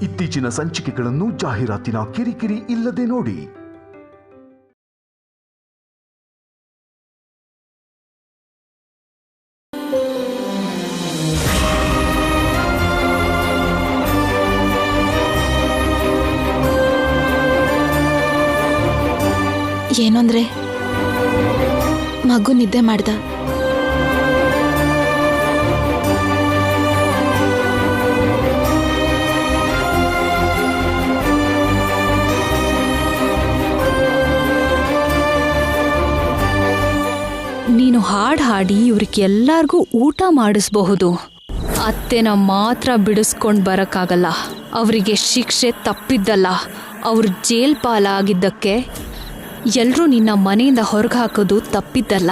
ಇತ್ತೀಚಿನ ಸಂಚಿಕೆಗಳನ್ನು ಜಾಹೀರಾತಿನ ಕಿರಿಕಿರಿ ಇಲ್ಲದೆ ನೋಡಿ. ಏನಂದ್ರೆ ಮಗು ನಿದ್ದೆ ಮಾಡ್ದ. ನೀನು ಹಾಡು ಹಾಡಿ ಇವ್ರಿಗೆಲ್ಲರಿಗೂ ಊಟ ಮಾಡಿಸಬಹುದು. ಅತ್ತೆನ ಮಾತ್ರ ಬಿಡಿಸ್ಕೊಂಡು ಬರೋಕ್ಕಾಗಲ್ಲ. ಅವರಿಗೆ ಶಿಕ್ಷೆ ತಪ್ಪಿದ್ದಲ್ಲ, ಅವ್ರು ಜೈಲ್ ಪಾಲಾಗಿದ್ದಕ್ಕೆ ಎಲ್ಲರೂ ನಿನ್ನ ಮನೆಯಿಂದ ಹೊರಗೆ ಹಾಕೋದು ತಪ್ಪಿದ್ದಲ್ಲ.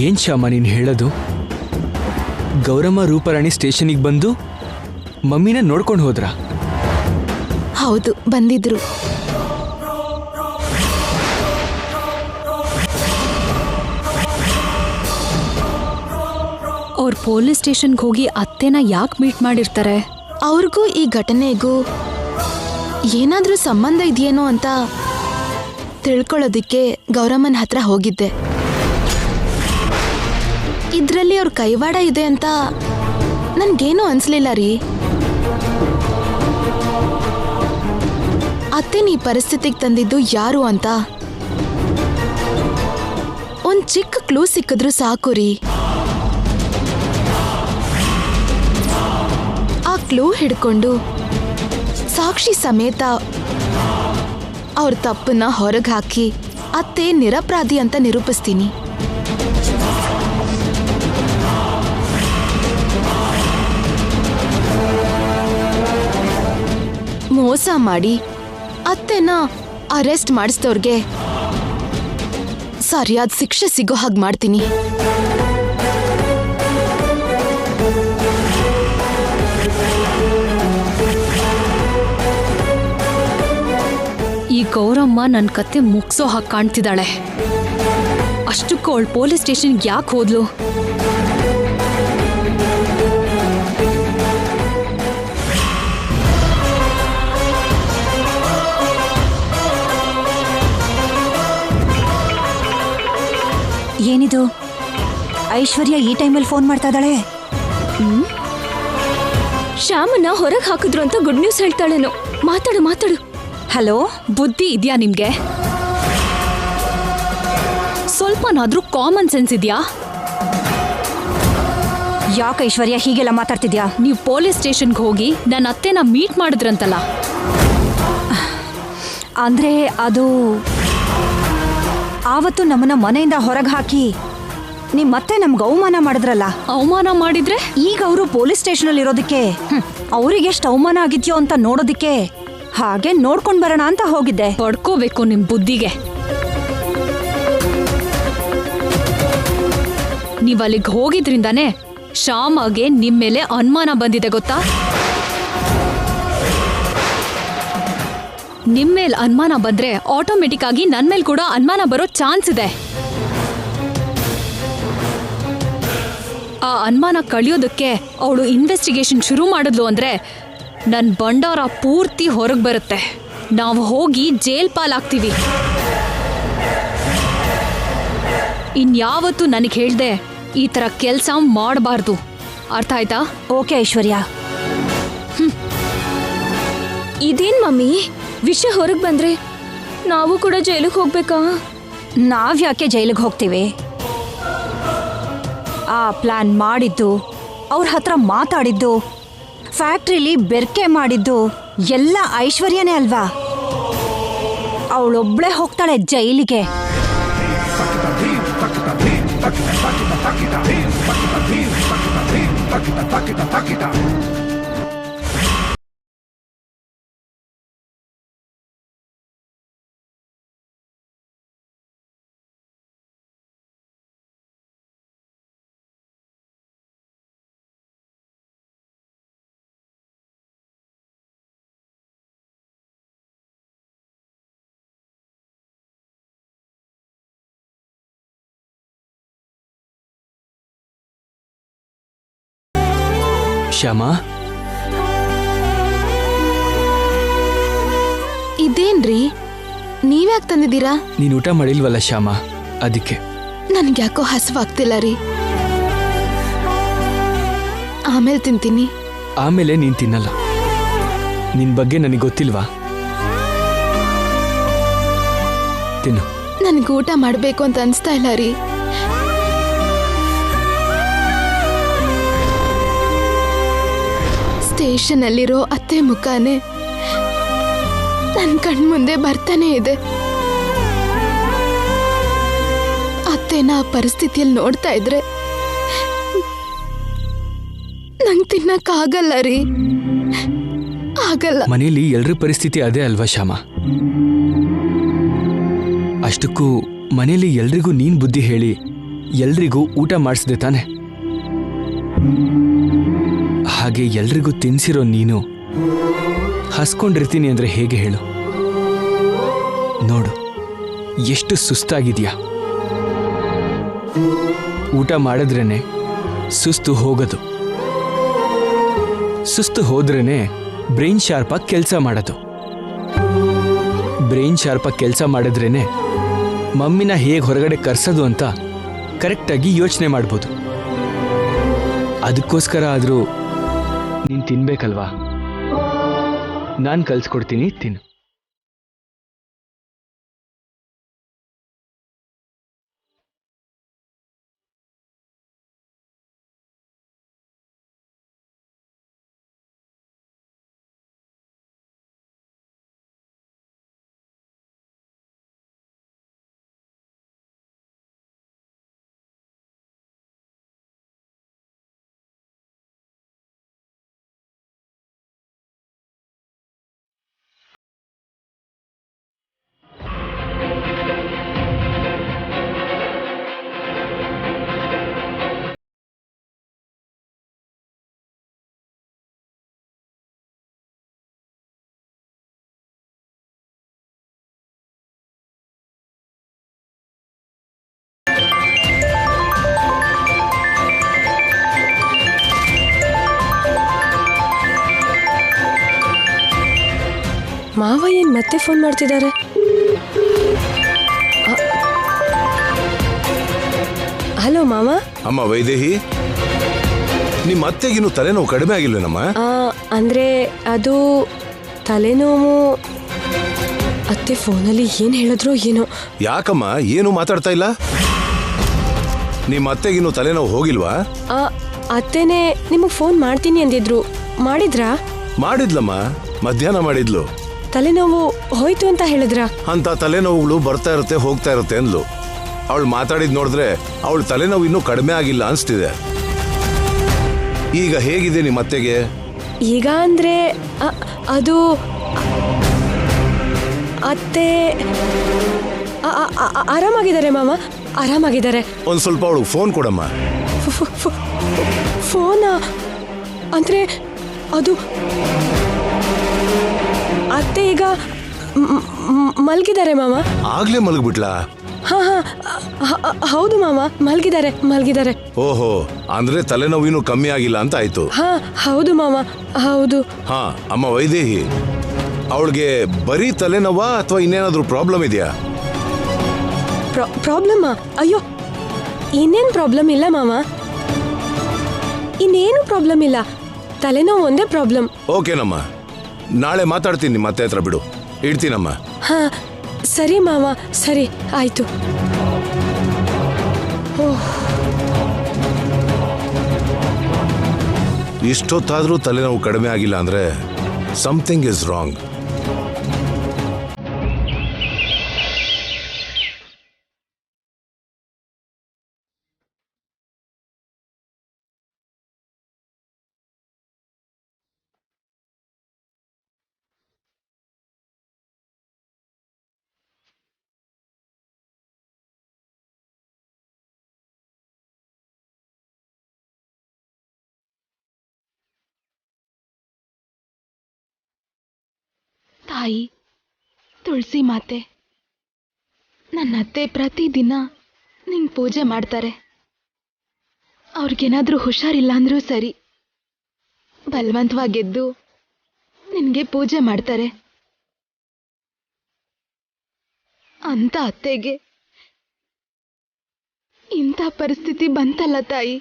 ಏನ್ ಶ್ಯಾಮ ನೀನು ಹೇಳೋದು? ಗೌರಮ್ಮ ರೂಪರಾಣಿ ಸ್ಟೇಷನಿಗೆ ಬಂದು ಮಮ್ಮಿನ ನೋಡ್ಕೊಂಡು ಹೋದ್ರಾ? ಹೌದು, ಬಂದಿದ್ರು. ಅವ್ರು ಪೊಲೀಸ್ ಸ್ಟೇಷನ್ಗೆ ಹೋಗಿ ಅತ್ತೆನ ಯಾಕೆ ಮೀಟ್ ಮಾಡಿರ್ತಾರೆ? ಅವ್ರಿಗೂ ಈ ಘಟನೆಗೂ ಏನಾದ್ರೂ ಸಂಬಂಧ ಇದೆಯೇನೋ ಅಂತ ತಿಳ್ಕೊಳ್ಳೋದಿಕ್ಕೆ ಗೌರಮ್ಮನ ಹತ್ರ ಹೋಗಿದ್ದೆ. ಇದ್ರಲ್ಲಿ ಅವ್ರ ಕೈವಾಡ ಇದೆ ಅಂತ ನನ್ಗೇನೂ ಅನ್ಸ್ಲಿಲ್ಲ ರೀ. ಅತ್ತೆನ ಈ ಪರಿಸ್ಥಿತಿಗೆ ತಂದಿದ್ದು ಯಾರು ಅಂತ ಒಂದ್ ಚಿಕ್ಕ ಕ್ಲೂ ಸಿಕ್ಕಿದ್ರು ಸಾಕು ರೀ. ಆ ಕ್ಲೂ ಹಿಡ್ಕೊಂಡು ಸಾಕ್ಷಿ ಸಮೇತ ಅವ್ರ ತಪ್ಪನ್ನ ಹೊರಗೆ ಹಾಕಿ ಅತ್ತೆ ನಿರಪರಾಧಿ ಅಂತ ನಿರೂಪಿಸ್ತೀನಿ. ಮೋಸ ಮಾಡಿ ಅತ್ತೆನ ಅರೆಸ್ಟ್ ಮಾಡಿಸಿದವ್ರಿಗೆ ಸರಿಯಾದ ಶಿಕ್ಷೆ ಸಿಗೋ ಹಾಗೆ ಮಾಡ್ತೀನಿ. ಈ ಗೌರಮ್ಮ ನನ್ನ ಕತೆ ಮುಗಿಸೋ ಹಾಗೆ ಕಾಣ್ತಿದ್ದಾಳೆ. ಅಷ್ಟಕ್ಕೂ ಅವಳು ಪೊಲೀಸ್ ಸ್ಟೇಷನ್ಗೆ ಯಾಕೆ ಹೋದ್ಲು? ಏನಿದು? ಐಶ್ವರ್ಯ ಈ ಟೈಮಲ್ಲಿ ಫೋನ್ ಮಾಡ್ತಾ ಇದ್ದಾಳೆ. ಶ್ಯಾಮನ್ನ ಹೊರಗೆ ಹಾಕಿದ್ರು ಅಂತ ಗುಡ್ ನ್ಯೂಸ್ ಹೇಳ್ತಾಳೇನೋ. ಮಾತಾಡು ಮಾತಾಡು. ಹಲೋ, ಬುದ್ಧಿ ಇದೆಯಾ ನಿಮ್ಗೆ? ಸ್ವಲ್ಪನಾದ್ರೂ ಕಾಮನ್ ಸೆನ್ಸ್ ಇದೆಯಾ? ಯಾಕೆ ಐಶ್ವರ್ಯ ಹೀಗೆಲ್ಲ ಮಾತಾಡ್ತಿದ್ಯಾ? ನೀವು ಪೊಲೀಸ್ ಸ್ಟೇಷನ್ಗೆ ಹೋಗಿ ನನ್ನ ಅತ್ತೆನ ಮೀಟ್ ಮಾಡಿದ್ರಂತಲ್ಲ. ಅಂದ್ರೆ ಅದು ಆವತ್ತು ನಮ್ಮನ್ನ ಮನೆಯಿಂದ ಹೊರಗೆ ಹಾಕಿ ನಿಮ್ಮತ್ತೆ ನಮ್ಗೆ ಅವಮಾನ ಮಾಡಿದ್ರಲ್ಲ. ಅವಮಾನ ಮಾಡಿದ್ರೆ ಈಗ ಅವರು ಪೊಲೀಸ್ ಸ್ಟೇಷನಲ್ಲಿ ಇರೋದಕ್ಕೆ ಅವ್ರಿಗೆ ಎಷ್ಟು ಅವಮಾನ ಆಗಿದ್ಯೋ ಅಂತ ನೋಡೋದಕ್ಕೆ ಹಾಗೆ ನೋಡ್ಕೊಂಡ್ ಬರೋಣ ಅಂತ ಹೋಗಿದ್ದೆ. ಪಡ್ಕೋಬೇಕು ನಿಮ್ ಬುದ್ಧಿಗೆ. ನೀವ್ ಅಲ್ಲಿಗೆ ಹೋಗಿದ್ರಿಂದಾನೇ ಶ್ಯಾಮಗೆ ನಿಮ್ ಮೇಲೆ ಅನುಮಾನ ಬಂದಿದೆ ಗೊತ್ತಾ? ನಿಮ್ ಮೇಲೆ ಅನುಮಾನ ಬಂದ್ರೆ ಆಟೋಮೆಟಿಕ್ ಆಗಿ ನನ್ ಮೇಲೆ ಕೂಡ ಅನುಮಾನ ಬರೋ ಚಾನ್ಸ್ ಇದೆ. ಆ ಅನುಮಾನ ಕಳಿಯೋದಕ್ಕೆ ಅವಳು ಇನ್ವೆಸ್ಟಿಗೇಷನ್ ಶುರು ಮಾಡಿದ್ಲು ಅಂದ್ರೆ ನನ್ ಬಂಡಾರ ಪೂರ್ತಿ ಹೊರಗೆ ಬರುತ್ತೆ. ನಾವು ಹೋಗಿ ಜೈಲ್ ಪಾಲಾಗ್ತೀವಿ. ಇನ್ಯಾವತ್ತೂ ನನಗೆ ಹೇಳ್ದೆ ಈ ಥರ ಕೆಲಸ ಮಾಡಬಾರ್ದು. ಅರ್ಥ ಆಯ್ತಾ? ಓಕೆ ಐಶ್ವರ್ಯ. ಇದೇನ್ ಮಮ್ಮಿ, ವಿಷಯ ಹೊರಗೆ ಬಂದ್ರೆ ನಾವು ಕೂಡ ಜೈಲಿಗೆ ಹೋಗ್ಬೇಕಾ? ನಾವ್ಯಾಕೆ ಜೈಲಿಗೆ ಹೋಗ್ತೀವಿ? ಆ ಪ್ಲಾನ್ ಮಾಡಿದ್ದು, ಅವ್ರ ಹತ್ರ ಮಾತಾಡಿದ್ದು, ಫ್ಯಾಕ್ಟ್ರಿಲಿ ಬೆರ್ಕೆ ಮಾಡಿದ್ದು ಎಲ್ಲ ಐಶ್ವರ್ಯನೇ ಅಲ್ವಾ? ಅವಳೊಬ್ಳೆ ಹೋಗ್ತಾಳೆ ಜೈಲಿಗೆ. ಶ್ಯಾಮ. ಇದೇನ್ರಿ ನೀವ್ಯಾಕೆ ತಂದಿದ್ದೀರಾ? ನೀನು ಊಟ ಮಾಡಿಲ್ವಲ್ಲ ಶ್ಯಾಮ, ಅದಕ್ಕೆ. ನನ್ಗೆ ಯಾಕೋ ಹಸುವಾಗ್ತಿಲ್ಲ ರೀ, ಆಮೇಲೆ ತಿಂತೀನಿ. ಆಮೇಲೆ ನೀನು ತಿನ್ನಲ್ಲ. ನಿನ್ ಬಗ್ಗೆ ನನಗೆ ಗೊತ್ತಿಲ್ವಾ? ತಿನ್ನು. ನನ್ಗೆ ಊಟ ಮಾಡಬೇಕು ಅಂತ ಅನ್ಸ್ತಾ ಇಲ್ಲ ರೀ. ಸ್ಟೇಷನ್ ಅಲ್ಲಿರೋ ಅತ್ತೆ ಮುಖಾನೆ ನನ್ನ ಕಣ್ಮುಂದೆ ಬರ್ತಾನೆ ಇದೆ. ಅತ್ತೆನ ಆ ಪರಿಸ್ಥಿತಿಯಲ್ಲಿ ನೋಡ್ತಾ ಇದ್ರೆ ನಂಗೆ ತಿನ್ನಕ್ಕಾಗಲ್ಲ ರೀ, ಆಗಲ್ಲ. ಮನೇಲಿ ಎಲ್ರ ಪರಿಸ್ಥಿತಿ ಅದೇ ಅಲ್ವಾ ಶ್ಯಾಮ? ಅಷ್ಟಕ್ಕೂ ಮನೇಲಿ ಎಲ್ರಿಗೂ ನೀನ್ ಬುದ್ಧಿ ಹೇಳಿ ಎಲ್ರಿಗೂ ಊಟ ಮಾಡಿಸ್ದೆ ತಾನೆ? ಹಾಗೆ ಎಲ್ರಿಗೂ ತಿನ್ಸಿರೋ ನೀನು ಹಸ್ಕೊಂಡಿರ್ತೀನಿ ಅಂದ್ರೆ ಹೇಗೆ ಹೇಳು? ನೋಡು ಎಷ್ಟು ಸುಸ್ತಾಗಿದ್ಯಾ. ಊಟ ಮಾಡಿದ್ರೇನೆ ಸುಸ್ತು ಹೋಗೋದು, ಸುಸ್ತು ಹೋದ್ರೇನೆ ಬ್ರೈನ್ ಶಾರ್ಪಾಗಿ ಕೆಲಸ ಮಾಡೋದು. ಬ್ರೈನ್ ಶಾರ್ಪಾಗಿ ಕೆಲಸ ಮಾಡಿದ್ರೇನೆ ಮಮ್ಮಿನ ಹೇಗೆ ಹೊರಗಡೆ ಕರ್ಸೋದು ಅಂತ ಕರೆಕ್ಟಾಗಿ ಯೋಚನೆ ಮಾಡ್ಬೋದು. ಅದಕ್ಕೋಸ್ಕರ ಆದರೂ ನೀನು ತಿನ್ಬೇಕಲ್ವಾ? ನಾನು ಕಲ್ಸ್ಕೊಡ್ತೀನಿ, ತಿನ್ನು. ಮಾವ ಏನ್ ಮತ್ತೆ ಫೋನ್ ಮಾಡ್ತಿದ್ದಾರೆ? ಹಲೋ ಮಾವ. ಅಮ್ಮ ವೈದೇಹಿ, ನಿಮ್ಮ ಅತ್ತೆಗಿನ್ನು ತಲೆನೋವು ಕಡಿಮೆ ಆಗಿಲ್ವೇನಮ್ಮ? ಅಂದ್ರೆ ಅದು ತಲೆನೋವು. ಅತ್ತೆ ಫೋನಲ್ಲಿ ಏನ್ ಹೇಳಿದ್ರು ಏನೋ. ಯಾಕಮ್ಮ ಏನು ಮಾತಾಡ್ತಾ ಇಲ್ಲ? ನಿಮ್ಮ ಅತ್ತೆಗಿನ್ನು ತಲೆನೋವು ಹೋಗಿಲ್ವಾ? ಅತ್ತೆನೇ ನಿಮಗೆ ಫೋನ್ ಮಾಡ್ತೀನಿ ಅಂದಿದ್ರು, ಮಾಡಿದ್ರಾ? ಮಾಡಿದ್ಲಮ್ಮ, ಮಧ್ಯಾಹ್ನ ಮಾಡಿದ್ಲು. ತಲೆನೋವು ಹೋಯ್ತು ಅಂತ ಹೇಳಿದ್ರ? ಅಂತ ತಲೆನೋವುಗಳು ಬರ್ತಾ ಇರುತ್ತೆ ಹೋಗ್ತಾ ಇರುತ್ತೆ ಅಂದ್ಲು. ಅವಳು ಮಾತಾಡಿದ್ ನೋಡಿದ್ರೆ ಅವಳ ತಲೆನೋವು ಇನ್ನೂ ಕಡಿಮೆ ಆಗಿಲ್ಲ ಅನ್ಸ್ತಿದೆ. ಈಗ ಹೇಗಿದೆ ನಿಮ್ಮ ಅತ್ತೆಗೆ? ಈಗ ಅಂದ್ರೆ ಅದು ಅತ್ತೆ ಆರಾಮಾಗಿದ್ದಾರೆ ಮಾಮ, ಆರಾಮಾಗಿದ್ದಾರೆ. ಒಂದ್ ಸ್ವಲ್ಪ ಅವಳಿಗೆ ಫೋನ್ ಕೊಡಮ್ಮ. ಫೋನಾ? ಅಂದ್ರೆ ಅದು ಅತ್ತೆ ಈಗ ಮಲ್ಗಿದ್ದಾರೆ ಮಾಮ. ಆಗ್ಲೇ ಮಲಗ್ಬಿಟ್ಲಾ? ಹಾ ಹೌದು ಮಾಮ, ಮಲ್ಗಿದ್ದಾರೆ. ಓಹೋ, ಅಂದ್ರೆ ತಲೆನೋವಿನೂ ಕಮ್ಮಿ ಆಗಿಲ್ಲ ಅಂತ ಆಯ್ತು. ಹಾ ಹೌದು ಮಾಮ, ಹೌದು. ಹಾ ಅಮ್ಮ ವೈದೇಹಿ, ಅವಳಿಗೆ ಬರೀ ತಲೆನೋವಾ ಅಥವಾ ಇನ್ನೇನಾದ್ರೂ ಪ್ರಾಬ್ಲಮ್ ಇದೆಯಾ? ಪ್ರಾಬ್ಲಮ್ಮಾ? ಅಯ್ಯೋ, ಇನ್ನೇನು ಪ್ರಾಬ್ಲಮ್ ಇಲ್ಲ ಮಾಮ, ಇನ್ನೇನು ಪ್ರಾಬ್ಲಮ್ ಇಲ್ಲ. ತಲೆನೋವು ಒಂದೇ ಪ್ರಾಬ್ಲಮ್. ಓಕೆನಮ್ಮ, ನಾಳೆ ಮಾತಾಡ್ತೀನಿ ನಿಮ್ಮ ಅತ್ತೆ ಹತ್ರ, ಬಿಡು. ಇಡ್ತೀನಮ್ಮ. ಹಾ ಸರಿ ಮಾಮ, ಸರಿ ಆಯ್ತು. ಇಷ್ಟೊತ್ತಾದ್ರೂ ತಲೆನೋವು ಕಡಿಮೆ ಆಗಿಲ್ಲ ಅಂದ್ರೆ ಸಮಥಿಂಗ್ ಇಸ್ ರಾಂಗ್. ತಾಯಿ ತುಳಸಿ ಮಾತೆ, ನನ್ನ ಅತ್ತೆ ಪ್ರತಿದಿನ ನಿಂಗೆ ಪೂಜೆ ಮಾಡ್ತಾರೆ. ಅವ್ರಿಗೇನಾದ್ರೂ ಹುಷಾರಿಲ್ಲ ಅಂದ್ರೂ ಸರಿ, ಬಲವಂತವಾಗೆದ್ದು ನಿನಗೆ ಪೂಜೆ ಮಾಡ್ತಾರೆ. ಅಂತ ಅತ್ತೆಗೆ ಇಂಥ ಪರಿಸ್ಥಿತಿ ಬಂತಲ್ಲ ತಾಯಿ.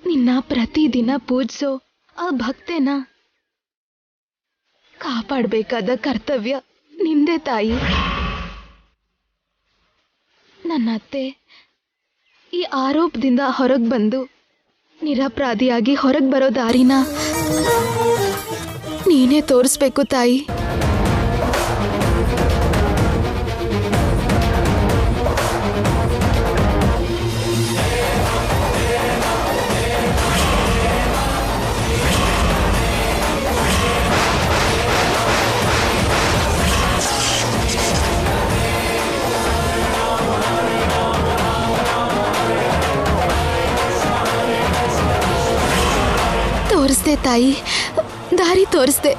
ನಿನ್ನ ಪ್ರತಿದಿನ ಪೂಜಿಸೋ ಆ ಭಕ್ತೆನ ಕಾಪಾಡಬೇಕಾದ ಕರ್ತವ್ಯ ನಿಂದೆ ತಾಯಿ. ನನ್ನ ಅತ್ತೆ ಈ ಆರೋಪದಿಂದ ಹೊರಗೆ ಬಂದು ನಿರಪರಾಧಿಯಾಗಿ ಹೊರಗೆ ಬರೋ ದಾರಿನ ನೀನೇ ತೋರಿಸ್ಬೇಕು ತಾಯಿ. ತೋರಿಸ್ದೆ ತಾಯಿ, ದಾರಿ ತೋರಿಸ್ದೆ.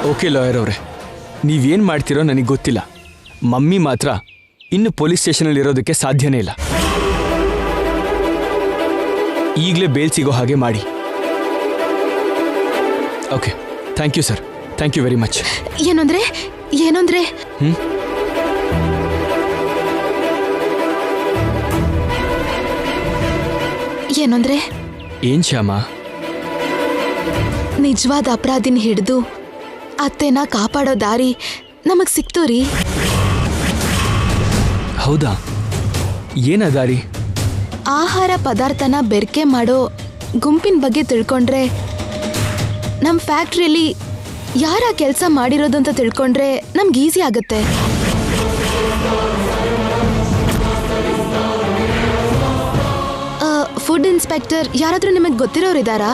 ಓಕೆ ಲಾಯರ್ ಅವರೇ, ನೀವೇನು ಮಾಡ್ತೀರೋ ನನಗೆ ಗೊತ್ತಿಲ್ಲ. ಮಮ್ಮಿ ಮಾತ್ರ ಇನ್ನು ಪೊಲೀಸ್ ಸ್ಟೇಷನಲ್ಲಿ ಇರೋದಕ್ಕೆ ಸಾಧ್ಯನೇ ಇಲ್ಲ. ಈಗಲೇ ಬೇಲ್ ಸಿಗೋ ಹಾಗೆ ಮಾಡಿ. Okay, thank you sir, thank you very much. ಏನಂದ್ರೆ ಏನಂದ್ರೆ ಏನ್ ಶ್ಯಾಮ? ನಿಜವಾದ ಅಪರಾಧಿನ ಹಿಡಿದು ಅತ್ತೆನ ಕಾಪಾಡೋ ದಾರಿ ನಮಗ್ ಸಿಕ್ತು ರೀ. ಹೌದಾ? ಏನ ದಾರಿ? ಆಹಾರ ಪದಾರ್ಥನ ಬೆರಕೆ ಮಾಡೋ ಗುಂಪಿನ ಬಗ್ಗೆ ತಿಳ್ಕೊಂಡ್ರೆ, ನಮ್ಮ ಫ್ಯಾಕ್ಟ್ರಿಯಲ್ಲಿ ಯಾರ ಕೆಲಸ ಮಾಡಿರೋದು ಅಂತ ತಿಳ್ಕೊಂಡ್ರೆ ನಮ್ಗೆ ಈಸಿ ಆಗುತ್ತೆ. ಫುಡ್ ಇನ್ಸ್ಪೆಕ್ಟರ್ ಯಾರಾದ್ರೂ ನಿಮಗೆ ಗೊತ್ತಿರೋರಿದ್ದಾರಾ?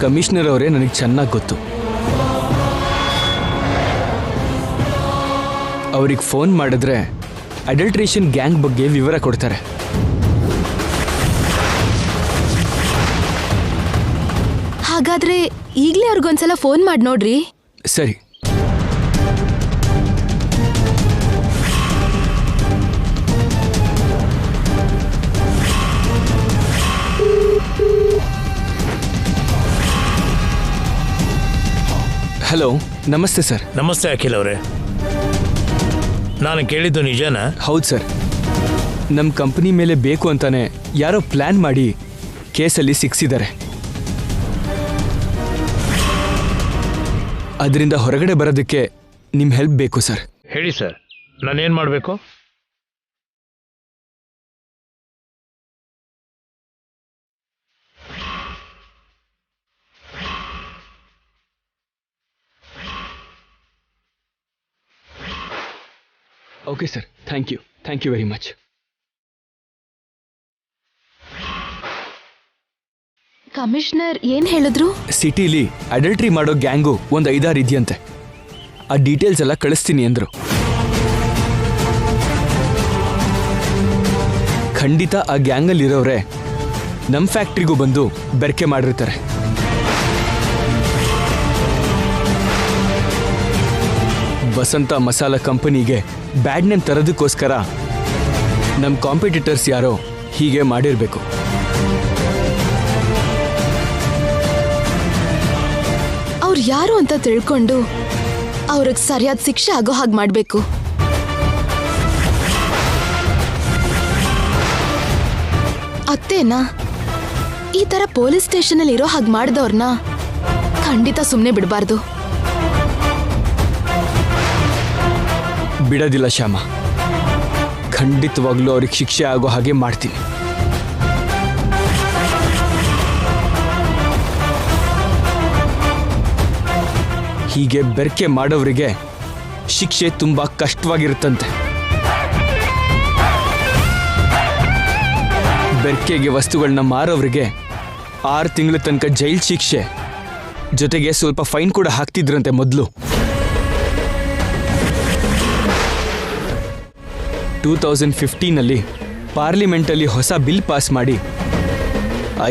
ಕಮಿಷನರ್ ಅವರೇ ನನಗೆ ಚೆನ್ನಾಗಿ ಗೊತ್ತು. ಅವ್ರಿಗೆ ಫೋನ್ ಮಾಡಿದ್ರೆ ಅಡಲ್ಟ್ರೇಷನ್ ಗ್ಯಾಂಗ್ ಬಗ್ಗೆ ವಿವರ ಕೊಡ್ತಾರೆ. ಹಾಗಾದ್ರೆ ಈಗಲೇ ಅವ್ರಿಗೊಂದ್ಸಲ ಫೋನ್ ಮಾಡಿ ನೋಡ್ರಿ. ಸರಿ. ಹಲೋ, ನಮಸ್ತೆ ಸರ್. ನಮಸ್ತೆ ಅಖಿಲ್ ಅವರೇ. ನಾನು ಕೇಳಿದ್ದು ನಿಜನಾ? ಹೌದು ಸರ್, ನಮ್ಮ ಕಂಪನಿ ಮೇಲೆ ಬೇಕು ಅಂತಾನೆ ಯಾರೋ ಪ್ಲ್ಯಾನ್ ಮಾಡಿ ಕೇಸಲ್ಲಿ ಸಿಕ್ಕಿಸಿದ್ದಾರೆ. ಅದರಿಂದ ಹೊರಗಡೆ ಬರೋದಕ್ಕೆ ನಿಮ್ಮ ಹೆಲ್ಪ್ ಬೇಕು ಸರ್. ಹೇಳಿ ಸರ್, ನಾನೇನು ಮಾಡಬೇಕು? Okay sir, thank you very much. Commissioner ಏನ್ ಹೇಳಿದ್ರು? ಸಿಟಿಲಿ ಅಡಲ್ಟ್ರಿ ಮಾಡೋ ಗ್ಯಾಂಗು ಒಂದು 5-6 ಇದೆಯಂತೆ. ಆ ಡೀಟೇಲ್ಸ್ ಎಲ್ಲ ಕಳಿಸ್ತೀನಿ ಅಂದ್ರು. ಖಂಡಿತ ಆ ಗ್ಯಾಂಗಲ್ಲಿರೋರೆ ನಮ್ಮ ಫ್ಯಾಕ್ಟ್ರಿಗೂ ಬಂದು ಬೆರಕೆ ಮಾಡಿರ್ತಾರೆ. ವಸಂತ ಮಸಾಲ ಕಂಪನಿಗೆ ಬ್ಯಾಡ್ ನೇಮ್ ತರೋದಕ್ಕೋಸ್ಕರ ನಮ್ಮ ಕಾಂಪಿಟೇಟರ್ಸ್ ಯಾರೋ ಹೀಗೆ ಮಾಡಿರಬೇಕು. ಅವ್ರು ಯಾರು ಅಂತ ತಿಳ್ಕೊಂಡು ಅವ್ರಿಗೆ ಸರಿಯಾದ ಶಿಕ್ಷೆ ಆಗೋ ಹಾಗೆ ಮಾಡಬೇಕು. ಅತ್ತೇನಾ ಈ ತರ ಪೊಲೀಸ್ ಸ್ಟೇಷನಲ್ಲಿ ಇರೋ ಹಾಗೆ ಮಾಡಿದವ್ರನ್ನ ಖಂಡಿತ ಸುಮ್ಮನೆ ಬಿಡಬಾರ್ದು. ಬಿಡೋದಿಲ್ಲ ಶ್ಯಾಮ, ಖಂಡಿತವಾಗ್ಲೂ ಅವ್ರಿಗೆ ಶಿಕ್ಷೆ ಆಗೋ ಹಾಗೆ ಮಾಡ್ತೀನಿ. ಹೀಗೆ ಬೆರಕೆ ಮಾಡೋರಿಗೆ ಶಿಕ್ಷೆ ತುಂಬಾ ಕಷ್ಟವಾಗಿರುತ್ತಂತೆ. ಬೆರಕೆಗೆ ವಸ್ತುಗಳನ್ನ ಮಾರೋರಿಗೆ 6 ತಿಂಗಳ ತನಕ ಜೈಲ್ ಶಿಕ್ಷೆ ಜೊತೆಗೆ ಸ್ವಲ್ಪ ಫೈನ್ ಕೂಡ ಹಾಕ್ತಿದ್ರಂತೆ ಮೊದಲು. 2015ನಲ್ಲಿ ಪಾರ್ಲಿಮೆಂಟಲ್ಲಿ ಹೊಸ ಬಿಲ್ ಪಾಸ್ ಮಾಡಿ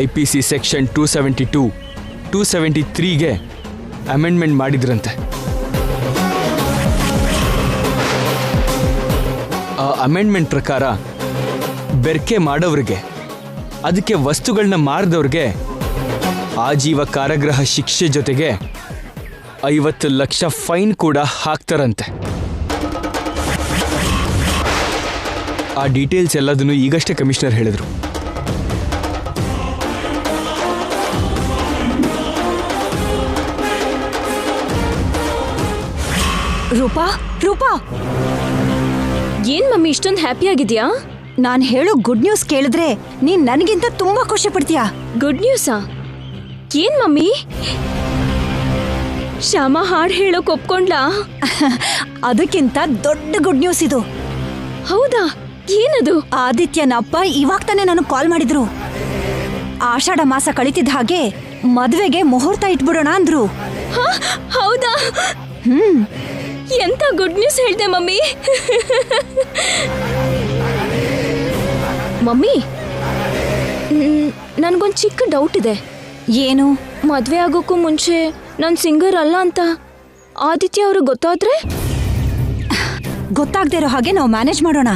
IPC ಸೆಕ್ಷನ್ 272, 273ಗೆ ಅಮೆಂಡ್ಮೆಂಟ್ ಮಾಡಿದ್ರಂತೆ. ಆ ಅಮೆಂಡ್ಮೆಂಟ್ ಪ್ರಕಾರ ಬೆರ್ಕೆ ಮಾಡೋವ್ರಿಗೆ, ಅದಕ್ಕೆ ವಸ್ತುಗಳನ್ನ ಮಾರಿದವ್ರಿಗೆ ಆಜೀವ ಕಾರಾಗೃಹ ಶಿಕ್ಷೆ ಜೊತೆಗೆ 50 ಲಕ್ಷ ಫೈನ್ ಕೂಡ ಹಾಕ್ತಾರಂತೆ. ಆ ಡೀಟೇಲ್ಸ್ ಎಲ್ಲದನ್ನು ಈಗಷ್ಟೇ ಕಮಿಷನರ್ ಹೇಳಿದ್ರು. ರೂಪಾ ರೂಪಾ, ಏನ್ ಮಮ್ಮಿ ಇಷ್ಟೊಂದು ಹ್ಯಾಪಿ ಆಗಿದ್ಯಾ? ನಾನ್ ಹೇಳೋ ಗುಡ್ ನ್ಯೂಸ್ ಕೇಳಿದ್ರೆ ನೀನ್ ನನಗಿಂತ ತುಂಬಾ ಖುಷಿ ಪಡ್ತೀಯಾ. ಗುಡ್ ನ್ಯೂಸಾ? ಏನ್ ಮಮ್ಮಿ? ಶ್ಯಾಮ ಹಾಡ್ ಹೇಳೋಕ್ ಒಪ್ಕೊಂಡ್ಲಾ? ಅದಕ್ಕಿಂತ ದೊಡ್ಡ ಗುಡ್ ನ್ಯೂಸ್ ಇದು. ಹೌದಾ? ಏನದು? ಆದಿತ್ಯನ ಅಪ್ಪ ಇವಾಗ ತಾನೇ ನನಗೆ ಕಾಲ್ ಮಾಡಿದ್ರು. ಆಷಾಢ ಮಾಸ ಕಳಿತಿದ್ದ ಹಾಗೆ ಮದ್ವೆಗೆ ಮುಹೂರ್ತ ಇಟ್ಬಿಡೋಣ ಅಂದ್ರು. ಹೌದಾ? ಎಂತ ಗುಡ್ ನ್ಯೂಸ್ ಹೇಳ್ದೆ ಮಮ್ಮಿ. ಮಮ್ಮಿ, ನನ್ಗೊಂದ್ ಚಿಕ್ಕ ಡೌಟ್ ಇದೆ. ಏನು? ಮದ್ವೆ ಆಗೋಕ್ಕೂ ಮುಂಚೆ ನಾನ್ ಸಿಂಗರ್ ಅಲ್ಲ ಅಂತ ಆದಿತ್ಯ ಅವ್ರಿಗೆ ಗೊತ್ತಾದ್ರೆ? ಗೊತ್ತಾಗದೇ ಇರೋ ಹಾಗೆ ನಾವು ಮ್ಯಾನೇಜ್ ಮಾಡೋಣ.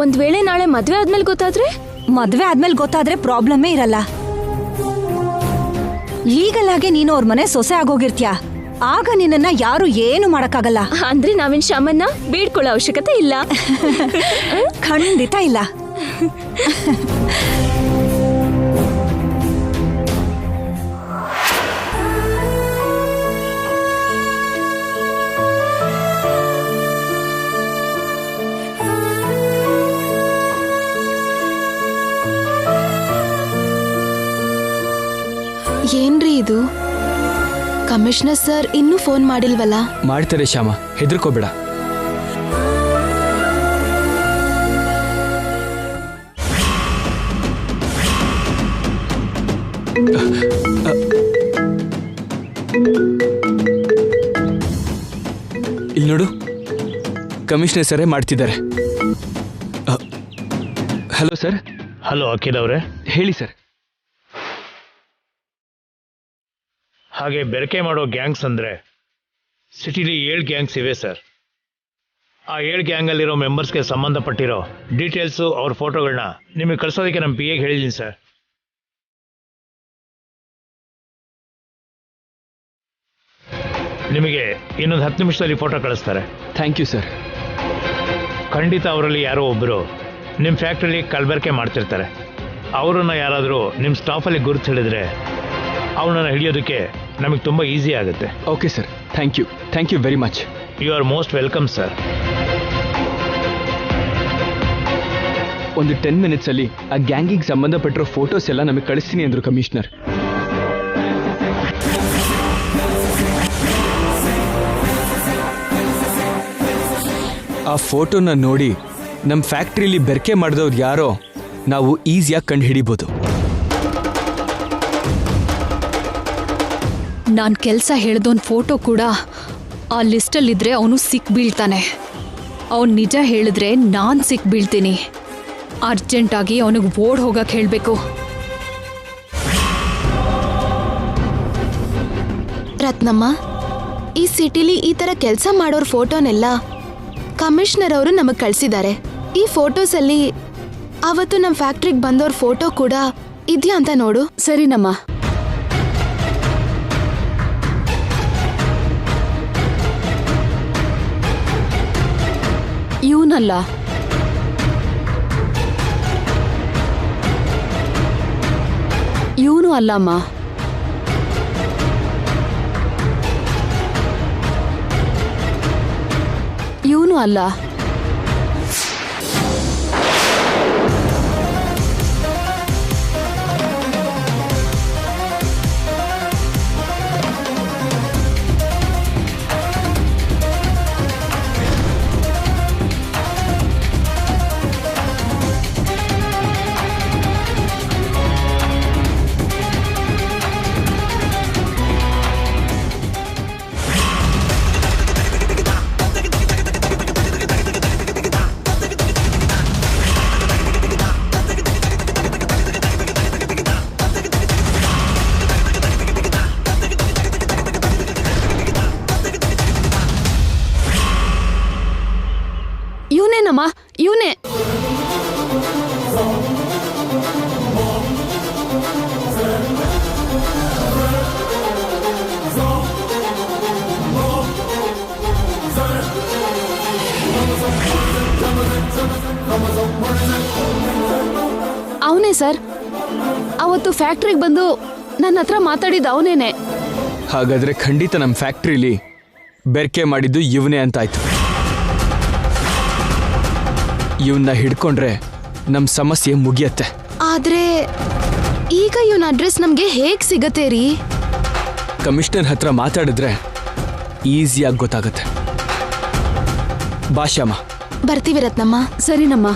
ಒಂದ್ ವೇಳೆ ನಾಳೆ ಮದ್ವೆ ಆದ್ಮೇಲೆ ಗೊತ್ತಾದ್ರೆ? ಮದ್ವೆ ಆದ್ಮೇಲೆ ಗೊತ್ತಾದ್ರೆ ಪ್ರಾಬ್ಲಮ್ಮೇ ಇರಲ್ಲ. ಲೀಗಲ್ ಆಗಿ ನೀನು ಅವ್ರ ಮನೆ ಸೊಸೆ ಆಗೋಗಿರ್ತೀಯ. ಆಗ ನಿನ್ನನ್ನ ಯಾರು ಏನು ಮಾಡಕ್ಕಾಗಲ್ಲ. ಅಂದ್ರೆ ನಾವಿನ್ ಶ್ಯಾಮನ್ನ ಬೇಡ್ಕೊಳ್ಳೋ ಅವಶ್ಯಕತೆ ಇಲ್ಲ. ಖಂಡಿತ ಇಲ್ಲ. ಏನ್ರಿ ಇದು? ಕಮಿಷನರ್ ಸರ್ ಇನ್ನೂ ಫೋನ್ ಮಾಡಿಲ್ವಲ್ಲ? ಮಾಡ್ತಾರೆ ಶ್ಯಾಮ, ಹೆದರ್ಕೋಬೇಡ. ಇಲ್ಲಿ ನೋಡು, ಕಮಿಷನರ್ ಸರೇ ಮಾಡ್ತಿದ್ದಾರೆ. Hello sir. ಹಲೋ ಅಖಿಲ್ ಅವರೇ, ಹೇಳಿ ಸರ್. ಹಾಗೆ ಬೆರಕೆ ಮಾಡೋ ಗ್ಯಾಂಗ್ಸ್ ಅಂದರೆ ಸಿಟಿಲಿ 7 ಗ್ಯಾಂಗ್ಸ್ ಇವೆ ಸರ್. ಆ 7 ಗ್ಯಾಂಗಲ್ಲಿರೋ ಮೆಂಬರ್ಸ್ಗೆ ಸಂಬಂಧಪಟ್ಟಿರೋ ಡೀಟೇಲ್ಸು ಅವ್ರ ಫೋಟೋಗಳನ್ನ ನಿಮಗೆ ಕಳಿಸೋದಕ್ಕೆ ನಮ್ಮ PAಗೆ ಹೇಳಿದ್ದೀನಿ ಸರ್. ನಿಮಗೆ ಇನ್ನೊಂದು 10 ನಿಮಿಷದಲ್ಲಿ ಫೋಟೋ ಕಳಿಸ್ತಾರೆ. Thank you sir. ಖಂಡಿತ ಅವರಲ್ಲಿ ಯಾರೋ ಒಬ್ಬರು ನಿಮ್ಮ ಫ್ಯಾಕ್ಟ್ರಿಲಿ ಕಲಬೆರಕೆ ಮಾಡ್ತಿರ್ತಾರೆ. ಅವರನ್ನು ಯಾರಾದರೂ ನಿಮ್ಮ ಸ್ಟಾಫಲ್ಲಿ ಗುರುತು ಹಿಡಿದ್ರೆ ಅವನನ್ನು ಹಿಡಿಯೋದಕ್ಕೆ ನಮಗೆ ತುಂಬ ಈಸಿ ಆಗುತ್ತೆ. Okay sir, thank you very much. You are most welcome sir. ಒಂದು 10 ಮಿನಿಟ್ಸಲ್ಲಿ ಆ ಗ್ಯಾಂಗಿಗೆ ಸಂಬಂಧಪಟ್ಟಿರೋ ಫೋಟೋಸ್ ಎಲ್ಲ ನಮಗೆ ಕಳಿಸ್ತೀನಿ ಅಂದರು ಕಮಿಷನರ್. ಆ ಫೋಟೋನ ನೋಡಿ ನಮ್ಮ ಫ್ಯಾಕ್ಟ್ರಿಲಿ ಬೆರಕೆ ಮಾಡಿದವ್ರು ಯಾರೋ ನಾವು ಈಸಿಯಾಗಿ ಕಂಡು ಹಿಡಿಬೋದು. ನಾನು ಕೆಲಸ ಹೇಳಿದವನ್ ಫೋಟೋ ಕೂಡ ಆ ಲಿಸ್ಟಲ್ಲಿದ್ರೆ ಅವನು ಸಿಕ್ ಬೀಳ್ತಾನೆ. ಅವನು ನಿಜ ಹೇಳಿದ್ರೆ ನಾನು ಸಿಕ್ ಬೀಳ್ತೀನಿ. ಅರ್ಜೆಂಟಾಗಿ ಅವನಿಗೆ ಓಡ್ ಹೋಗಕ್ಕೆ ಹೇಳಬೇಕು. ರತ್ನಮ್ಮ, ಈ ಸಿಟಿಲಿ ಈ ಥರ ಕೆಲಸ ಮಾಡೋರ್ ಫೋಟೋನೆಲ್ಲ ಕಮಿಷನರ್ ಅವರು ನಮಗೆ ಕಳಿಸಿದ್ದಾರೆ. ಈ ಫೋಟೋಸಲ್ಲಿ ಅವತ್ತು ನಮ್ಮ ಫ್ಯಾಕ್ಟ್ರಿಗೆ ಬಂದವ್ರ ಫೋಟೋ ಕೂಡ ಇದೆಯಾ ಅಂತ ನೋಡು. ಸರಿನಮ್ಮ. ಇವನಲ್ಲ, ಇವನು ಅಲ್ಲಮ್ಮ. ಇವನು ಅಲ್ಲ. ಇವನೇ. ಅವನೇ ಸರ್, ಅವತ್ತು ಫ್ಯಾಕ್ಟ್ರಿಗೆ ಬಂದು ನನ್ನ ಹತ್ರ ಮಾತಾಡಿದ್ದು ಅವನೇನೆ. ಹಾಗಾದ್ರೆ ಖಂಡಿತ ನಮ್ಮ ಫ್ಯಾಕ್ಟ್ರಿಲಿ ಬೆರ್ಕೆ ಮಾಡಿದ್ದು ಇವನೇ ಅಂತಾಯ್ತು. ಇವನ್ನ ಹಿಡ್ಕೊಂಡ್ರೆ ನಮ್ಮ ಸಮಸ್ಯೆ ಮುಗಿಯತ್ತೆ. ಆದ್ರೆ ಈಗ ಇವನ ಅಡ್ರೆಸ್ ನಮ್ಗೆ ಹೇಗ್ ಸಿಗತ್ತೆ ರೀ? ಕಮಿಷನರ್ ಹತ್ರ ಮಾತಾಡಿದ್ರೆ ಈಸಿಯಾಗಿ ಗೊತ್ತಾಗತ್ತೆ. ಬಾ ಶ್ಯಾಮ. ಬರ್ತೀವಿ ರತ್ನಮ್ಮ. ಸರಿನಮ್ಮ.